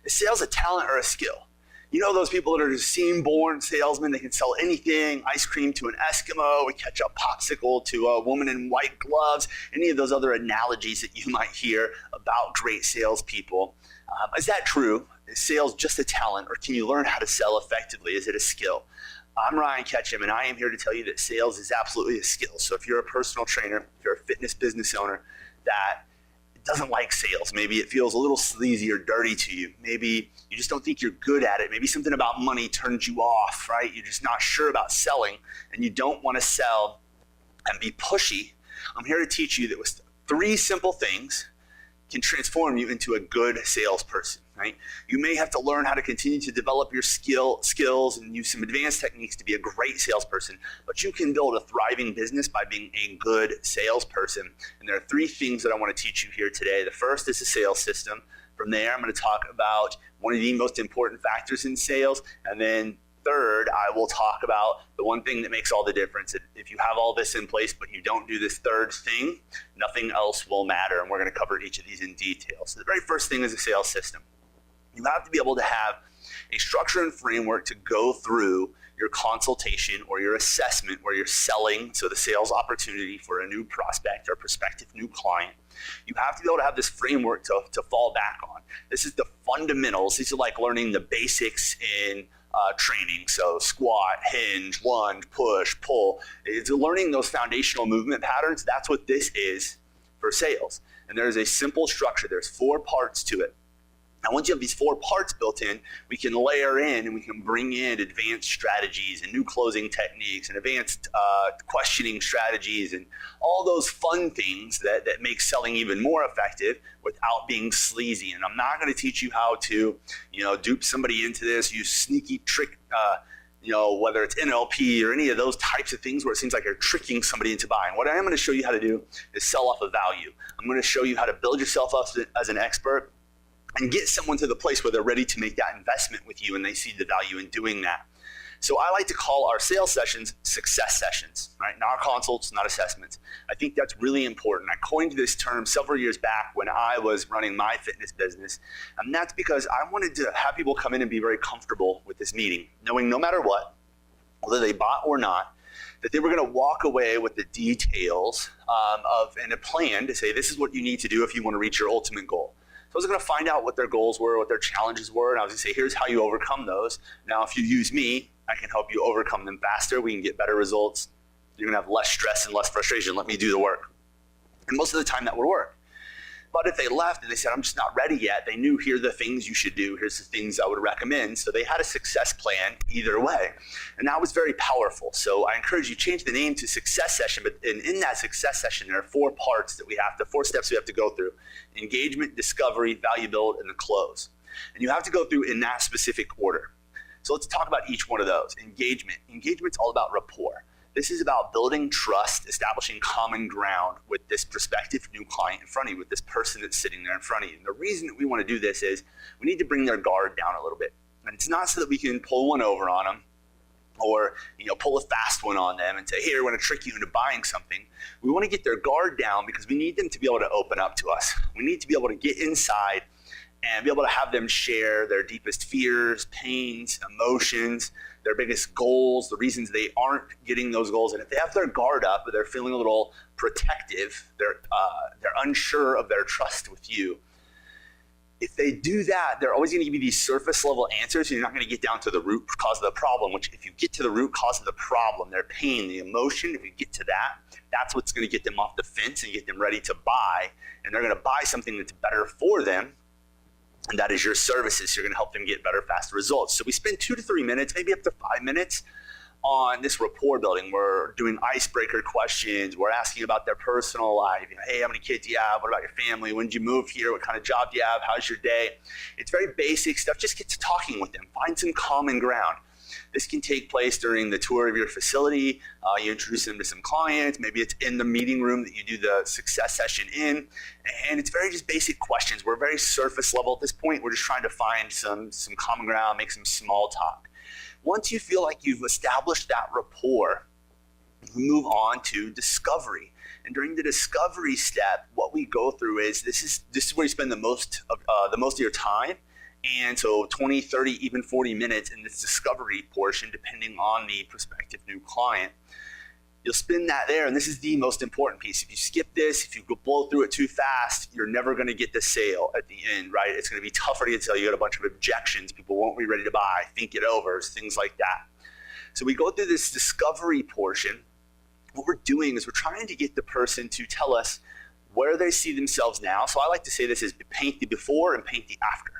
Is sales a talent or a skill? You know those people that are just scene-born salesmen, they can sell anything, ice cream to an Eskimo, a ketchup popsicle to a woman in white gloves, any of those other analogies that you might hear about great salespeople. Is that true? Is sales just a talent, or can you learn how to sell effectively? Is it a skill? I'm Ryan Ketchum, and I am here to tell you that sales is absolutely a skill. So if you're a personal trainer, if you're a fitness business owner that doesn't like sales, maybe it feels a little sleazy or dirty to you, maybe you just don't think you're good at it, maybe something about money turns you off, right? You're just not sure about selling, and you don't want to sell and be pushy. I'm here to teach you that with 3 simple things can transform you into a good salesperson, right? You may have to learn how to continue to develop your skills and use some advanced techniques to be a great salesperson, but you can build a thriving business by being a good salesperson. And there are 3 things that I want to teach you here today. The first is a sales system. From there, I'm going to talk about one of the most important factors in sales, and then third, I will talk about the one thing that makes all the difference. If you have all this in place, but you don't do this third thing, nothing else will matter. And we're going to cover each of these in detail. So the very first thing is a sales system. You have to be able to have a structure and framework to go through your consultation or your assessment where you're selling, so the sales opportunity for a new prospect or prospective new client. You have to be able to have this framework to fall back on. This is the fundamentals. These are like learning the basics in training, so squat, hinge, lunge, push, pull. It's learning those foundational movement patterns. That's what this is for sales. And there's a simple structure. There's 4 parts to it. Now, once you have these 4 parts built in, we can layer in and we can bring in advanced strategies and new closing techniques and advanced questioning strategies and all those fun things that make selling even more effective without being sleazy. And I'm not going to teach you how to, dupe somebody into this, use sneaky trick, whether it's NLP or any of those types of things where it seems like you're tricking somebody into buying. What I am going to show you how to do is sell off of value. I'm going to show you how to build yourself up as an expert and get someone to the place where they're ready to make that investment with you and they see the value in doing that. So I like to call our sales sessions success sessions, right? Not consults, not assessments. I think that's really important. I coined this term several years back when I was running my fitness business, and that's because I wanted to have people come in and be very comfortable with this meeting, knowing no matter what, whether they bought or not, that they were going to walk away with the details and a plan to say, this is what you need to do if you want to reach your ultimate goal. So I was going to find out what their goals were, what their challenges were, and I was going to say, here's how you overcome those. Now, if you use me, I can help you overcome them faster. We can get better results. You're going to have less stress and less frustration. Let me do the work. And most of the time that would work. But if they left and they said, I'm just not ready yet, they knew here are the things you should do. Here's the things I would recommend. So they had a success plan either way. And that was very powerful. So I encourage you to change the name to success session. But in that success session, there are 4 parts that 4 steps we have to go through. Engagement, discovery, value build, and the close. And you have to go through in that specific order. So let's talk about each one of those. Engagement. Engagement's all about rapport. This is about building trust, establishing common ground with this prospective new client in front of you, with this person that's sitting there in front of you. And the reason that we want to do this is we need to bring their guard down a little bit. And it's not so that we can pull one over on them or pull a fast one on them and say, hey, we're going to trick you into buying something. We want to get their guard down because we need them to be able to open up to us. We need to be able to get inside and be able to have them share their deepest fears, pains, emotions, their biggest goals, the reasons they aren't getting those goals. And if they have their guard up, or they're feeling a little protective, they're unsure of their trust with you. If they do that, they're always going to give you these surface level answers, and you're not going to get down to the root cause of the problem, which if you get to the root cause of the problem, their pain, the emotion, if you get to that, that's what's going to get them off the fence and get them ready to buy. And they're going to buy something that's better for them. And that is your services. You're going to help them get better, faster results. So we spend 2 to 3 minutes, maybe up to 5 minutes on this rapport building. We're doing icebreaker questions. We're asking about their personal life. Hey, how many kids do you have? What about your family? When did you move here? What kind of job do you have? How's your day? It's very basic stuff. Just get to talking with them. Find some common ground. This can take place during the tour of your facility. You introduce them to some clients. Maybe it's in the meeting room that you do the success session in. And it's very just basic questions. We're very surface level at this point. We're just trying to find some common ground, make some small talk. Once you feel like you've established that rapport, we move on to discovery. And during the discovery step, what we go through is this is where you spend the most of your time And so 20, 30, even 40 minutes in this discovery portion, depending on the prospective new client. You'll spend that there, and this is the most important piece. If you skip this, if you blow through it too fast, you're never going to get the sale at the end, right? It's going to be tougher to get sale. You got a bunch of objections. People won't be ready to buy, think it over, things like that. So we go through this discovery portion. What we're doing is we're trying to get the person to tell us where they see themselves now. So I like to say this is paint the before and paint the after.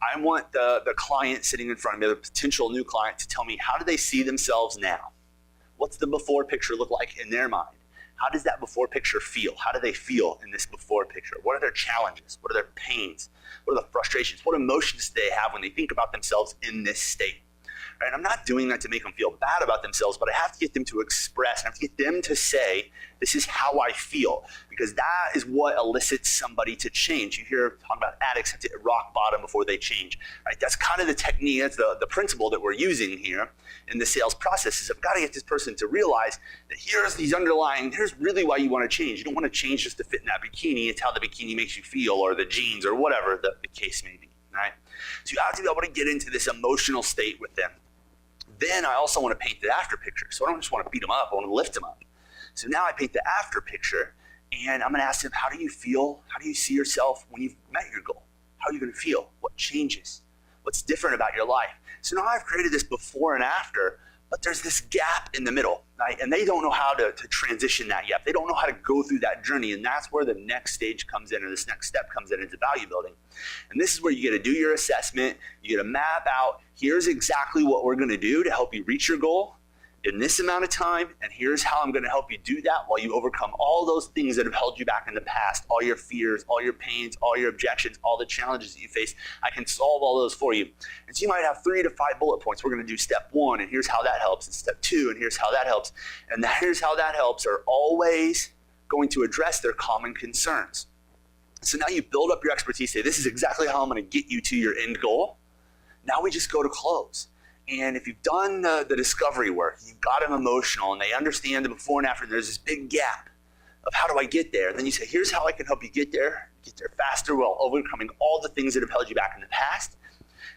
I want the client sitting in front of me, the potential new client, to tell me how do they see themselves now? What's the before picture look like in their mind? How does that before picture feel? How do they feel in this before picture? What are their challenges? What are their pains? What are the frustrations? What emotions do they have when they think about themselves in this state? Right? I'm not doing that to make them feel bad about themselves, but I have to get them to express, I have to get them to say, this is how I feel, because that is what elicits somebody to change. You hear talking about addicts have to hit rock bottom before they change. Right? That's kind of the technique, that's the principle that we're using here in the sales process is I've got to get this person to realize that here's really why you want to change. You don't want to change just to fit in that bikini. It's how the bikini makes you feel, or the jeans, or whatever the case may be. Right? So you have to be able to get into this emotional state with them. Then I also want to paint the after picture. So I don't just want to beat them up, I want to lift them up. So now I paint the after picture, and I'm going to ask them, how do you feel? How do you see yourself when you've met your goal? How are you going to feel? What changes? What's different about your life? So now I've created this before and after, but there's this gap in the middle, right? And they don't know how to transition that yet. They don't know how to go through that journey, and that's where the next stage comes in, or this next step comes in into value building. And this is where you get to do your assessment. You get to map out, here's exactly what we're going to do to help you reach your goal in this amount of time, and here's how I'm going to help you do that while you overcome all those things that have held you back in the past, all your fears, all your pains, all your objections, all the challenges that you face. I can solve all those for you. And so you might have 3 to 5 bullet points. We're going to do step 1, and here's how that helps, and step 2, and here's how that helps. And here's how that helps are always going to address their common concerns. So now you build up your expertise, say, this is exactly how I'm going to get you to your end goal. Now we just go to close. And if you've done the discovery work, you've got them emotional, and they understand the before and after, and there's this big gap of how do I get there? Then you say, here's how I can help you get there faster while overcoming all the things that have held you back in the past.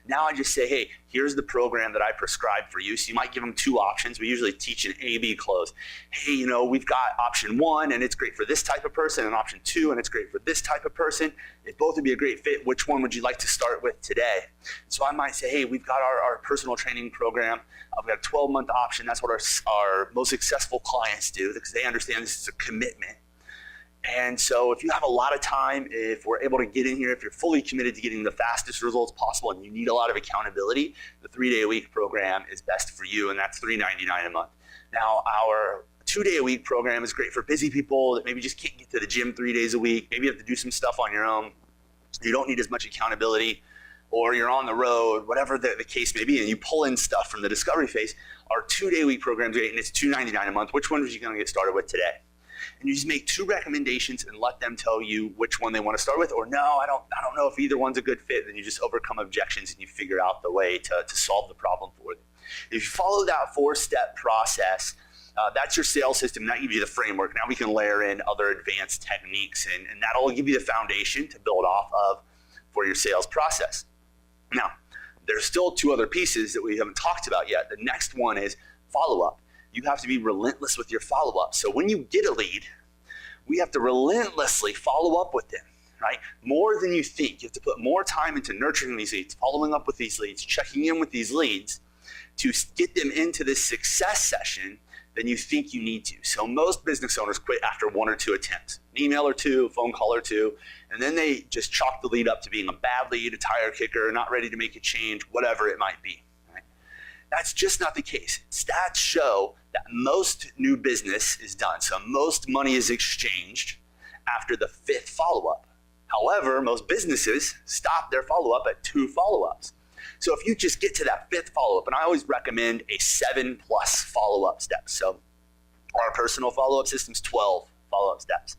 Now I just say, hey, here's the program that I prescribed for you. So you might give them 2 options. We usually teach an A-B close. Hey, we've got option 1, and it's great for this type of person, and option 2, and it's great for this type of person. If both would be a great fit, which one would you like to start with today? So I might say, hey, we've got our personal training program. We've got a 12-month option. That's what our most successful clients do, because they understand this is a commitment. And so if you have a lot of time, if we're able to get in here, if you're fully committed to getting the fastest results possible and you need a lot of accountability, the 3-day-a-week program is best for you, and that's $399 a month. Now, our 2-day-a-week program is great for busy people that maybe just can't get to the gym 3 days a week. Maybe you have to do some stuff on your own. You don't need as much accountability, or you're on the road, whatever the case may be, and you pull in stuff from the discovery phase. Our 2-day-a-week program is great, and it's $299 a month. Which one are you going to get started with today? And you just make 2 recommendations and let them tell you which one they want to start with, or no, I don't know if either one's a good fit. Then you just overcome objections and you figure out the way to solve the problem for them. If you follow that 4-step process, that's your sales system. That gives you the framework. Now we can layer in other advanced techniques, and that'll give you the foundation to build off of for your sales process. Now, there's still 2 other pieces that we haven't talked about yet. The next one is follow-up. You have to be relentless with your follow-up. So when you get a lead, we have to relentlessly follow up with them, right? More than you think. You have to put more time into nurturing these leads, following up with these leads, checking in with these leads to get them into this success session than you think you need to. So most business owners quit after 1 or 2 attempts, an email or 2, a phone call or 2, and then they just chalk the lead up to being a bad lead, a tire kicker, not ready to make a change, whatever it might be. That's just not the case. Stats show that most new business is done. So most money is exchanged after the 5th follow-up. However, most businesses stop their follow-up at 2 follow-ups. So if you just get to that 5th follow-up, and I always recommend a 7+ follow-up steps. So our personal follow-up system's 12 follow-up steps.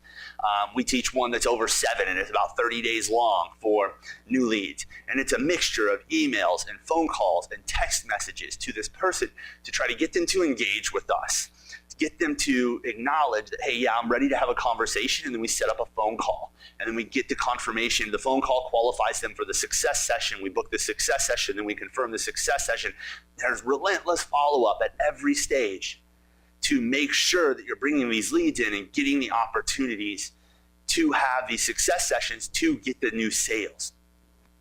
We teach one that's over 7, and it's about 30 days long for new leads. And it's a mixture of emails and phone calls and text messages to this person to try to get them to engage with us, to get them to acknowledge that, hey, yeah, I'm ready to have a conversation, and then we set up a phone call. And then we get the confirmation. The phone call qualifies them for the success session. We book the success session, then we confirm the success session. There's relentless follow-up at every stage to make sure that you're bringing these leads in and getting the opportunities to have these success sessions to get the new sales.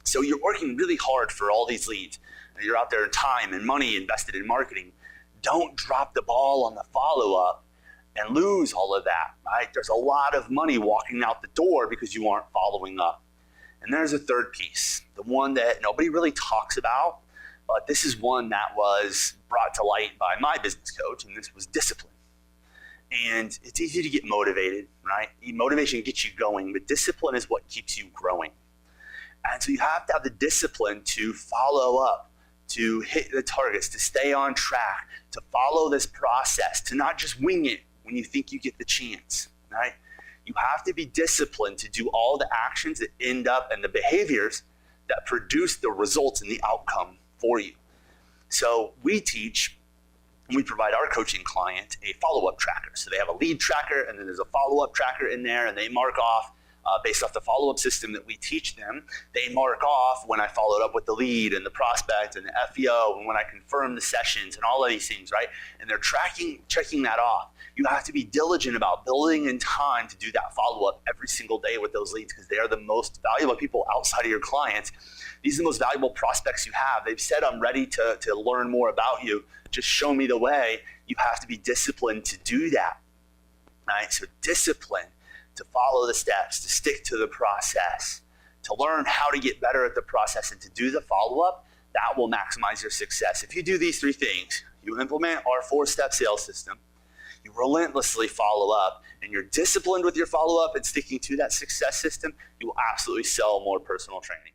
So you're working really hard for all these leads. You're out there in time and money invested in marketing. Don't drop the ball on the follow-up and lose all of that, right? There's a lot of money walking out the door because you aren't following up. And there's a third piece, the one that nobody really talks about, but this is one that was brought to light by my business coach, and this was discipline. And it's easy to get motivated, right? Motivation gets you going, but discipline is what keeps you growing. And so you have to have the discipline to follow up, to hit the targets, to stay on track, to follow this process, to not just wing it when you think you get the chance, right? You have to be disciplined to do all the actions that end up and the behaviors that produce the results and the outcome for you. So we provide our coaching client a follow-up tracker. So they have a lead tracker, and then there's a follow-up tracker in there, and they mark off based off the follow-up system that we teach them. They mark off when I followed up with the lead and the prospect and the FEO, and when I confirm the sessions and all of these things, right? And they're checking that off. You have to be diligent about building in time to do that follow-up every single day with those leads, because they are the most valuable people outside of your clients. These are the most valuable prospects you have. They've said, I'm ready to learn more about you. Just show me the way. You have to be disciplined to do that, right? So discipline to follow the steps, to stick to the process, to learn how to get better at the process, and to do the follow-up, that will maximize your success. If you do these 3 things, you implement our 4-step sales system, you relentlessly follow up, and you're disciplined with your follow-up and sticking to that success system, you will absolutely sell more personal training.